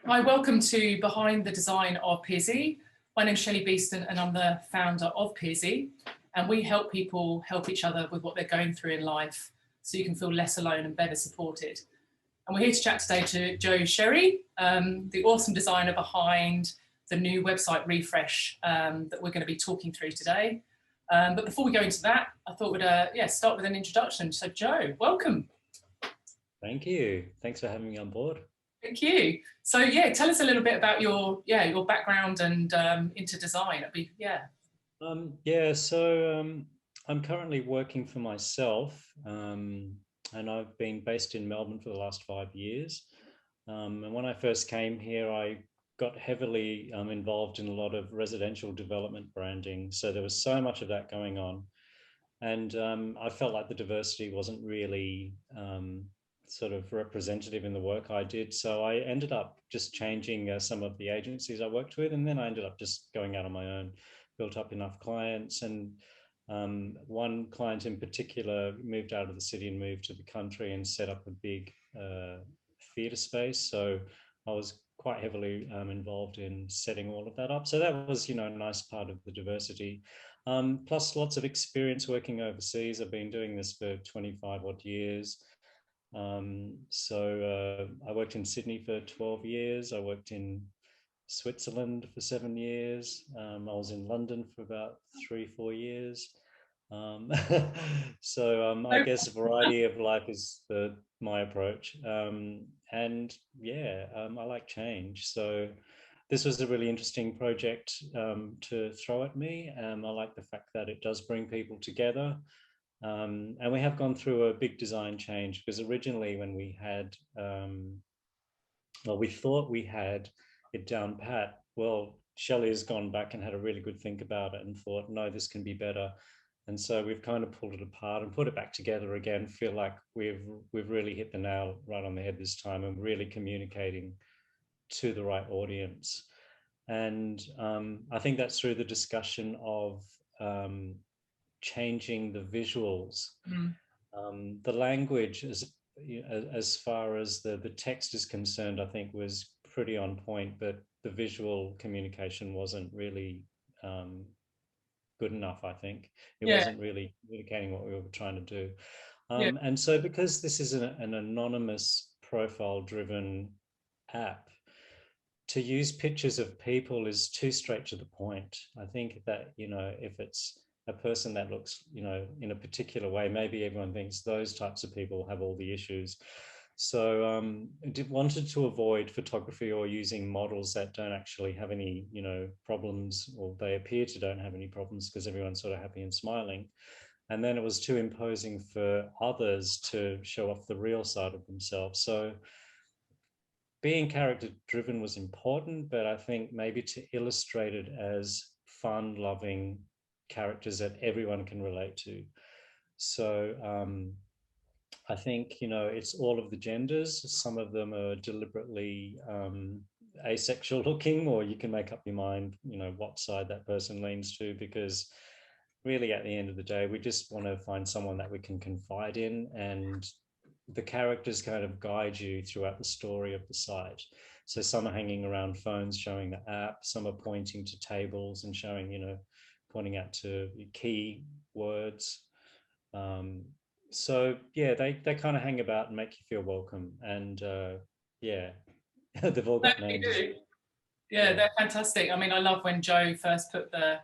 Hi, welcome to Behind the Design of Peerzee. My name is Shelley Beeston and I'm the founder of Peerzee, and we help people help each other with what they're going through in life so you can feel less alone and better supported. And we're here to chat today to Jo Sherry, the awesome designer behind the new website refresh that we're going to be talking through today. But before we go into that, I thought we'd start with an introduction. So Jo, welcome. Thank you. Thanks for having me on board. Thank you. So yeah, tell us a little bit about your background and into design. I'm currently working for myself, and I've been based in Melbourne for the last 5 years. And when I first came here, I got heavily involved in a lot of residential development branding. So there was so much of that going on. And I felt like the diversity wasn't really sort of representative in the work I did. So I ended up just changing some of the agencies I worked with, and then I ended up just going out on my own, built up enough clients. And one client in particular moved out of the city and moved to the country and set up a big theatre space. So I was quite heavily involved in setting all of that up. So that was, a nice part of the diversity. Plus lots of experience working overseas. I've been doing this for 25 odd years. I worked in Sydney for 12 years. I worked in Switzerland for 7 years. I was in London for about 3-4 years. I guess a variety of life is my approach. I like change. So this was a really interesting project to throw at me. I like the fact that it does bring people together. And we have gone through a big design change, because originally when we had, we thought we had it down pat. Well, Shelley has gone back and had a really good think about it and thought, no, this can be better. And so we've kind of pulled it apart and put it back together again. Feel like we've really hit the nail right on the head this time, and really communicating to the right audience. And I think that's through the discussion of changing the visuals. The language, as far as the text is concerned, I think was pretty on point, but the visual communication wasn't really good enough. I think it wasn't really communicating what we were trying to do. And so because this is an anonymous profile driven app, to use pictures of people is too straight to the point. I think that, if it's a person that looks, in a particular way, maybe everyone thinks those types of people have all the issues. So wanted to avoid photography or using models that don't actually have any, problems, or they appear to don't have any problems, because everyone's sort of happy and smiling. And then it was too imposing for others to show off the real side of themselves. So being character driven was important, but I think maybe to illustrate it as fun loving characters that everyone can relate to. So I think, it's all of the genders. Some of them are deliberately asexual looking, or you can make up your mind, what side that person leans to, because really at the end of the day, we just want to find someone that we can confide in, and the characters kind of guide you throughout the story of the site. So some are hanging around phones showing the app, some are pointing to tables and showing, pointing out to key words. They kind of hang about and make you feel welcome. And they've all got names. Yeah, they're fantastic. I mean, I love when Jo first put the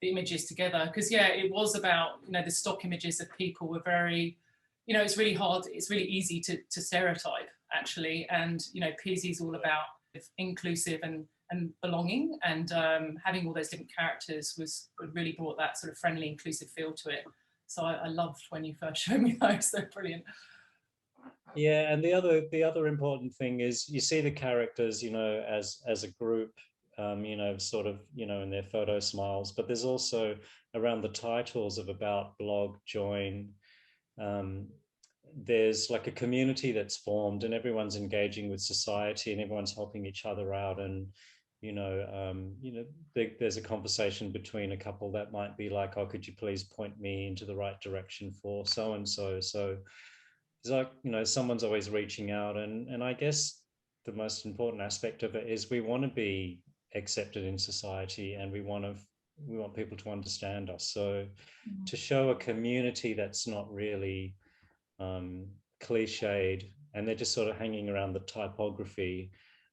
images together, because it was about, the stock images of people were very, it's really hard, it's really easy to stereotype actually. And, Peerzee is all about inclusive and belonging, and having all those different characters really brought that sort of friendly, inclusive feel to it. So I loved when you first showed me those. They're brilliant. Yeah, and the other important thing is you see the characters, as a group, sort of, in their photo smiles, but there's also around the titles of about, blog, join, there's like a community that's formed, and everyone's engaging with society, and everyone's helping each other out. And there's a conversation between a couple that might be like, oh, could you please point me into the right direction for so and so. So it's like, someone's always reaching out, and I guess the most important aspect of it is we want to be accepted in society, and we want people to understand us. So to show a community that's not really cliched and they're just sort of hanging around the typography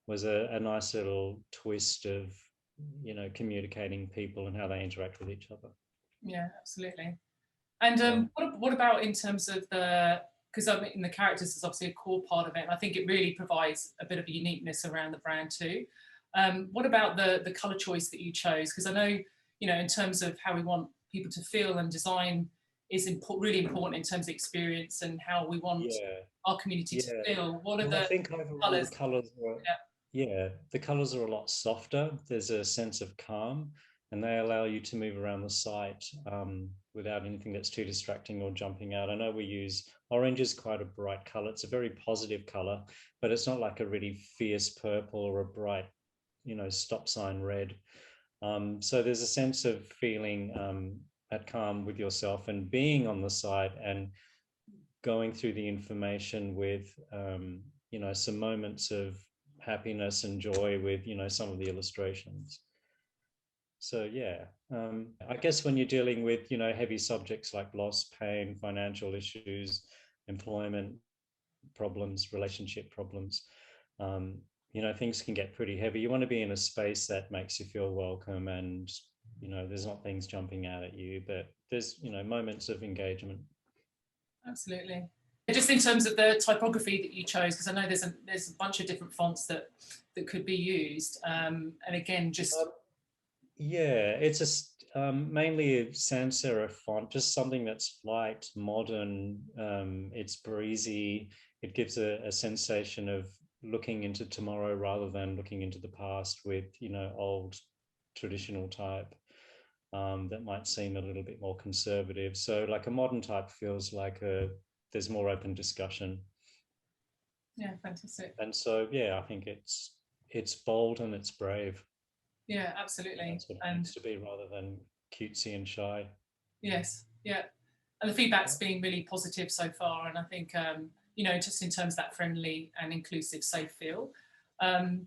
was a nice little twist of, you know, communicating people and how they interact with each other. Yeah, absolutely. And what about in terms of the, because I mean the characters is obviously a core part of it, and I think it really provides a bit of a uniqueness around the brand too. What about the colour choice that you chose? Because I know, you know, in terms of how we want people to feel, and design is really important in terms of experience and how we want our community to feel. What are well, I the think overall colours? the colours were, the colours are a lot softer. There's a sense of calm, and they allow you to move around the site without anything that's too distracting or jumping out. I know we use orange is quite a bright colour. It's a very positive colour, but it's not like a really fierce purple or a bright, you know, stop sign red. So there's a sense of feeling at calm with yourself and being on the site and going through the information with, you know, some moments of happiness and joy with, you know, some of the illustrations. So yeah, I guess when you're dealing with, you know, heavy subjects like loss, pain, financial issues, employment problems, relationship problems, you know, things can get pretty heavy. You want to be in a space that makes you feel welcome, and, you know, there's not things jumping out at you, but there's, you know, moments of engagement. Absolutely. Just in terms of the typography that you chose, because I know there's a bunch of different fonts that could be used, and again, just yeah, it's mainly a sans serif font, just something that's light, modern. It's breezy. It gives a sensation of looking into tomorrow rather than looking into the past with, you know, old traditional type that might seem a little bit more conservative. So like a modern type feels like there's more open discussion. Yeah, fantastic. And so, yeah, I think it's bold and it's brave. Yeah, absolutely. That's what it needs to be, rather than cutesy and shy. Yes, yeah. And the feedback's been really positive so far. And I think, you know, just in terms of that friendly and inclusive, safe feel. And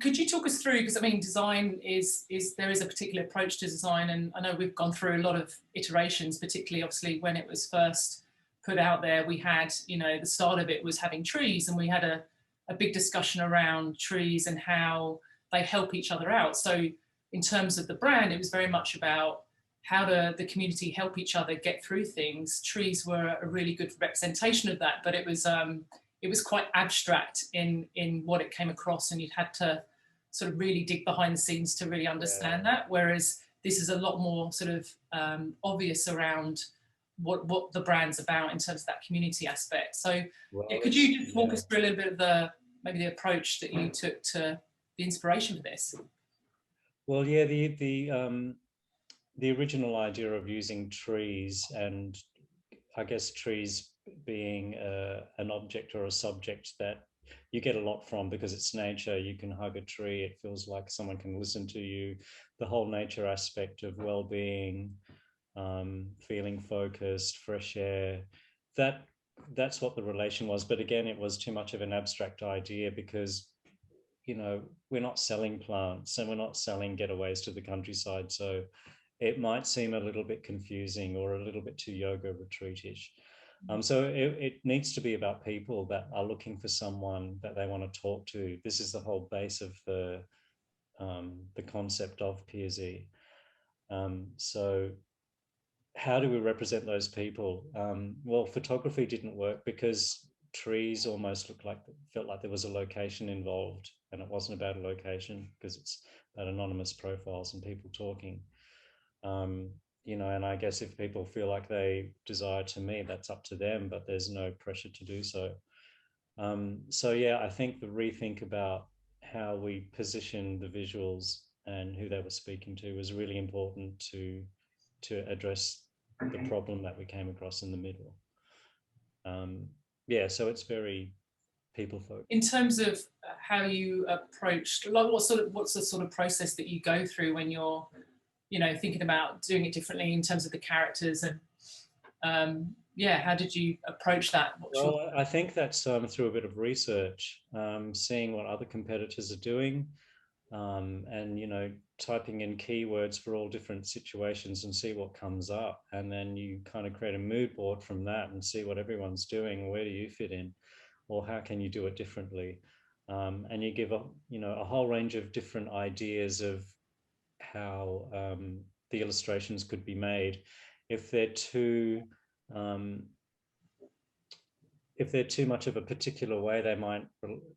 could you talk us through, because I mean, design there is a particular approach to design. And I know we've gone through a lot of iterations, particularly obviously when it was first put out there, we had, you know, the start of it was having trees, and we had a big discussion around trees and how they help each other out. So in terms of the brand, it was very much about how do the community help each other get through things. Trees were a really good representation of that, but it was quite abstract in what it came across, and you'd had to sort of really dig behind the scenes to really understand that. Whereas this is a lot more sort of obvious around what the brand's about in terms of that community aspect. So could you just walk us through a little bit of maybe the approach that you took to the inspiration for this? Well, yeah, the original idea of using trees, and I guess trees being an object or a subject that you get a lot from because it's nature. You can hug a tree, it feels like someone can listen to you. The whole nature aspect of well-being, feeling focused, fresh air, that's what the relation was. But again, it was too much of an abstract idea because, you know, we're not selling plants and we're not selling getaways to the countryside. So it might seem a little bit confusing or a little bit too yoga retreatish. So it needs to be about people that are looking for someone that they want to talk to. This is the whole base of the concept of Peerzee. So how do we represent those people? Well, photography didn't work because trees almost felt like there was a location involved, and it wasn't about a location because it's about anonymous profiles and people talking. You know, and I guess if people feel like they desire to meet, that's up to them, but there's no pressure to do so. So yeah, I think the rethink about how we position the visuals and who they were speaking to was really important to address the problem that we came across in the middle. Yeah, so it's very people focused. In terms of how you approached, like what's the sort of process that you go through when you're, you know, thinking about doing it differently in terms of the characters and yeah, how did you approach that? What's your... Well, I think that's through a bit of research, seeing what other competitors are doing, and typing in keywords for all different situations and see what comes up, and then you kind of create a mood board from that and see what everyone's doing. Where do you fit in, or how can you do it differently? And you give a whole range of different ideas of how the illustrations could be made. If they're too um, if they're too much of a particular way, they might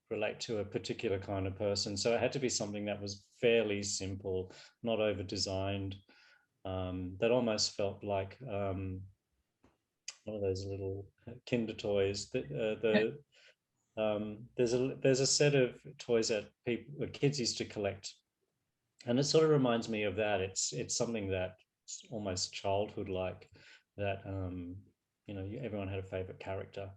relate to a particular kind of person. So it had to be something that was fairly simple, not over designed. That almost felt like one of those little Kinder toys. There's a set of toys that kids used to collect, and it sort of reminds me of that. It's something that's almost childhood like. That everyone had a favorite character.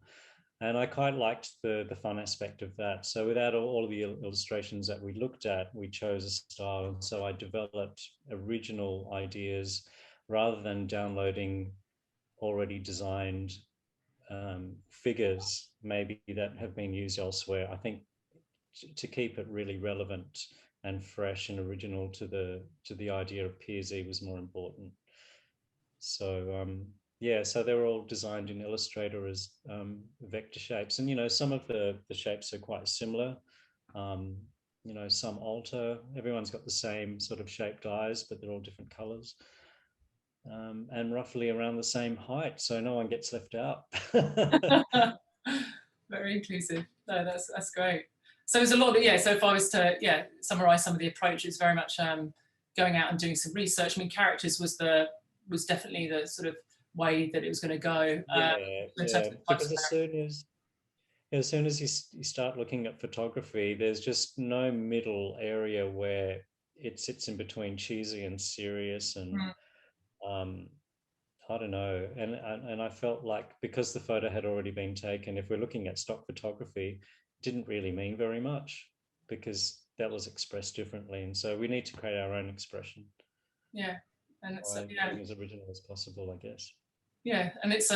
And I quite liked the fun aspect of that. So without all of the illustrations that we looked at, we chose a style. And so I developed original ideas rather than downloading already designed figures, maybe that have been used elsewhere. I think to keep it really relevant and fresh and original to the idea of Peerzee was more important. So yeah, so they were all designed in Illustrator as vector shapes, and some of the shapes are quite similar. Some alter. Everyone's got the same sort of shaped eyes, but they're all different colors, and roughly around the same height, so no one gets left out. Very inclusive. No, that's great. So there's a lot of, so if I was to summarize some of the approaches, very much going out and doing some research. I mean, characters was definitely the sort of way that it was going to go. Because as soon as you start looking at photography, there's just no middle area where it sits in between cheesy and serious, and I don't know. And I felt like because the photo had already been taken, if we're looking at stock photography, it didn't really mean very much because that was expressed differently. And so we need to create our own expression. Yeah. And it's being as original as possible, I guess. Yeah, and it's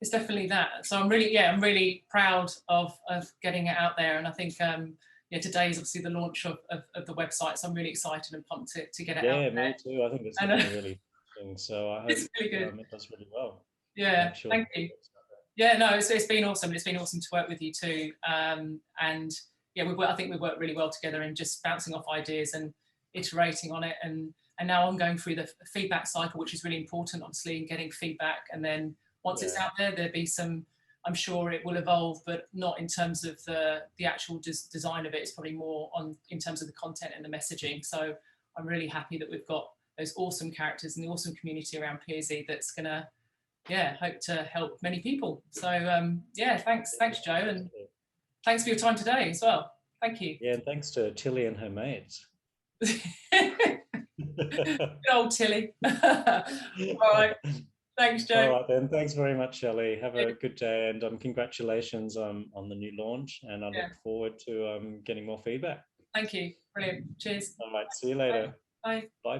definitely that. So I'm really proud of getting it out there, and I think today is obviously the launch of the website, so I'm really excited and pumped to get it out there. Yeah, me too. I think it's really interesting. So I hope it's really good. It does really well. Yeah, thank you. Yeah, no, it's been awesome. It's been awesome to work with you too. And yeah, I think we worked really well together in just bouncing off ideas and iterating on it. And now I'm going through the feedback cycle, which is really important, obviously, in getting feedback. And then once it's out there, there'll be some, I'm sure it will evolve, but not in terms of the actual design of it. It's probably more in terms of the content and the messaging. So I'm really happy that we've got those awesome characters and the awesome community around Peerzee that's going to, hope to help many people. So thanks Joe, and thanks for your time today as well. Thank you. Yeah, and thanks to Tilly and her mates. Good old Tilly. All right. Thanks, Joe. All right then. Thanks very much, Shelley. Have a good day, and congratulations on the new launch. And I look forward to getting more feedback. Thank you. Brilliant. Cheers. All right. See you later. Bye. Bye.